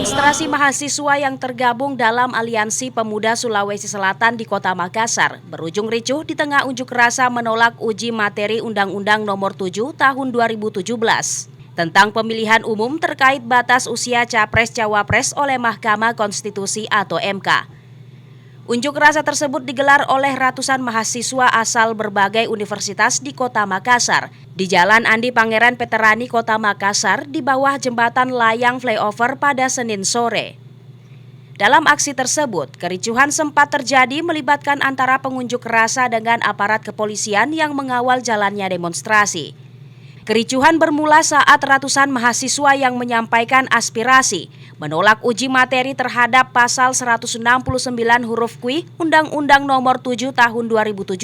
Demonstrasi mahasiswa yang tergabung dalam Aliansi Pemuda Sulawesi Selatan di Kota Makassar berujung ricuh di tengah unjuk rasa menolak uji materi Undang-Undang Nomor 7 Tahun 2017 tentang pemilihan umum terkait batas usia Capres-Cawapres oleh Mahkamah Konstitusi atau MK. Unjuk rasa tersebut digelar oleh ratusan mahasiswa asal berbagai universitas di Kota Makassar, di Jalan Andi Pangeran Peterani, Kota Makassar, di bawah jembatan layang flyover pada Senin sore. Dalam aksi tersebut, kericuhan sempat terjadi melibatkan antara pengunjuk rasa dengan aparat kepolisian yang mengawal jalannya demonstrasi. Kericuhan bermula saat ratusan mahasiswa yang menyampaikan aspirasi menolak uji materi terhadap pasal 169 huruf Q Undang-Undang Nomor 7 Tahun 2017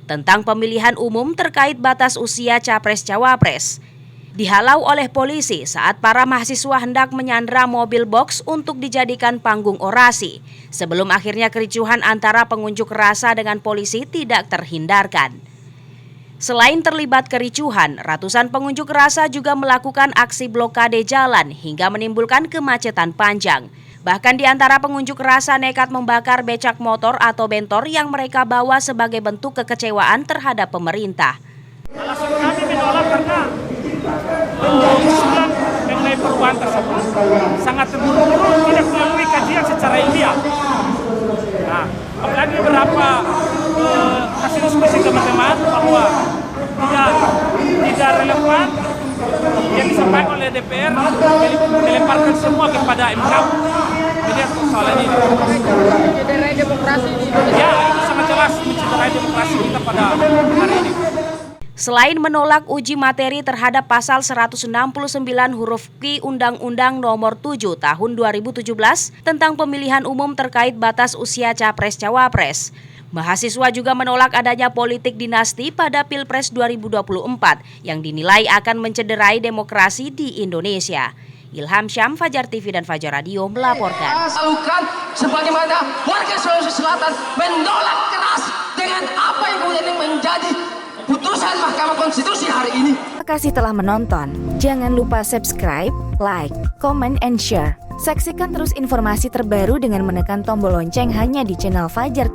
tentang pemilihan umum terkait batas usia Capres-Cawapres. Dihalau oleh polisi saat para mahasiswa hendak menyandra mobil box untuk dijadikan panggung orasi, sebelum akhirnya kericuhan antara pengunjuk rasa dengan polisi tidak terhindarkan. Selain terlibat kericuhan, ratusan pengunjuk rasa juga melakukan aksi blokade jalan hingga menimbulkan kemacetan panjang. Bahkan di antara pengunjuk rasa nekat membakar becak motor atau bentor yang mereka bawa sebagai bentuk kekecewaan terhadap pemerintah. Alasan kami menolak karena usulan mengenai perubahan tersebut sangat terburu-buru, tidak melalui kajian secara ilmiah. Nah, apalagi beberapa hasil diskusi teman-teman bahwa tidak relevan yang disampaikan oleh DPR, dilemparkan semua kepada MK. Jadi persoalan ini mencederai demokrasi di Indonesia. Ya, itu sangat jelas mencederai demokrasi kita pada hari ini. Selain menolak uji materi terhadap pasal 169 huruf Q Undang-Undang Nomor 7 Tahun 2017 tentang pemilihan umum terkait batas usia Capres-Cawapres, mahasiswa juga menolak adanya politik dinasti pada Pilpres 2024 yang dinilai akan mencederai demokrasi di Indonesia. Ilham Syam, Fajar TV dan Fajar Radio melaporkan. Lakukan sebagaimana warga Sulawesi Selatan menolak keras dengan apa yang kemudian menjadi putusan Mahkamah Konstitusi hari ini. Terima kasih telah menonton. Jangan lupa subscribe, like, comment, and share. Saksikan terus informasi terbaru dengan menekan tombol lonceng hanya di channel Fajar TV.